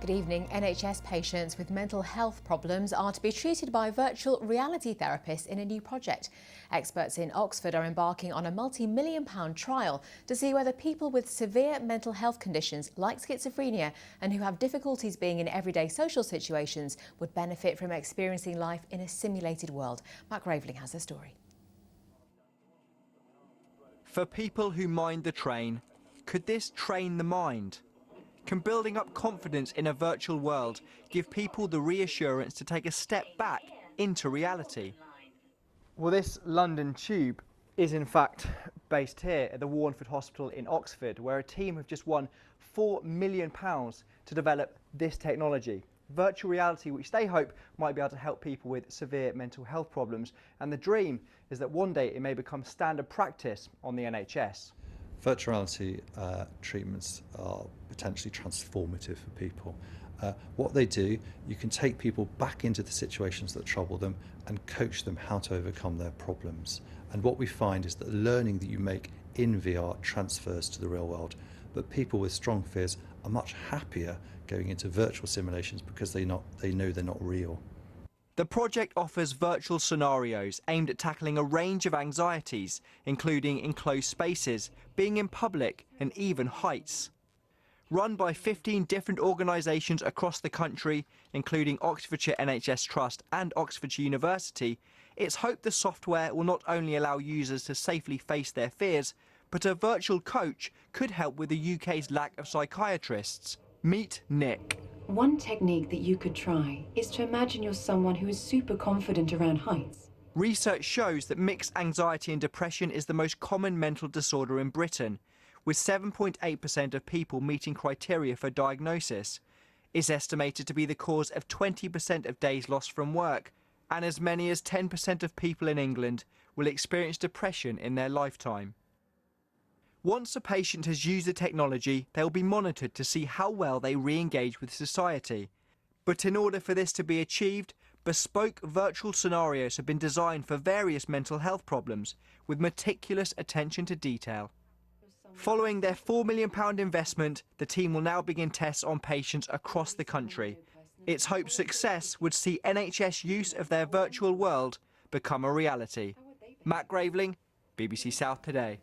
Good evening. NHS patients with mental health problems are to be treated by virtual reality therapists in a new project. Experts in Oxford are embarking on a multi-million-pound trial to see whether people with severe mental health conditions like schizophrenia and who have difficulties being in everyday social situations would benefit from experiencing life in a simulated world. Matt Graveling has a story. For people who mind the train, could this train the mind? Can building up confidence in a virtual world give people the reassurance to take a step back into reality? Well, this London tube is in fact based here at the Warneford Hospital in Oxford, where a team have just won £4 million to develop this technology. Virtual reality, which they hope might be able to help people with severe mental health problems. And the dream is that one day it may become standard practice on the NHS. Virtual reality treatments are potentially transformative for people. What they do, you can take people back into the situations that trouble them and coach them how to overcome their problems. And what we find is that the learning that you make in VR transfers to the real world. But people with strong fears are much happier going into virtual simulations because they know they're not real. The project offers virtual scenarios aimed at tackling a range of anxieties, including enclosed spaces, being in public, and even heights. Run by 15 different organisations across the country, including Oxfordshire NHS Trust and Oxfordshire University, it's hoped the software will not only allow users to safely face their fears, but a virtual coach could help with the UK's lack of psychiatrists. Meet Nick. One technique that you could try is to imagine you're someone who is super confident around heights. Research shows that mixed anxiety and depression is the most common mental disorder in Britain, with 7.8% of people meeting criteria for diagnosis. It's estimated to be the cause of 20% of days lost from work, and as many as 10% of people in England will experience depression in their lifetime. Once a patient has used the technology, they will be monitored to see how well they re-engage with society. But in order for this to be achieved, bespoke virtual scenarios have been designed for various mental health problems, with meticulous attention to detail. Following their £4 million investment, the team will now begin tests on patients across the country. It's hoped success would see NHS use of their virtual world become a reality. Matt Graveling, BBC South Today.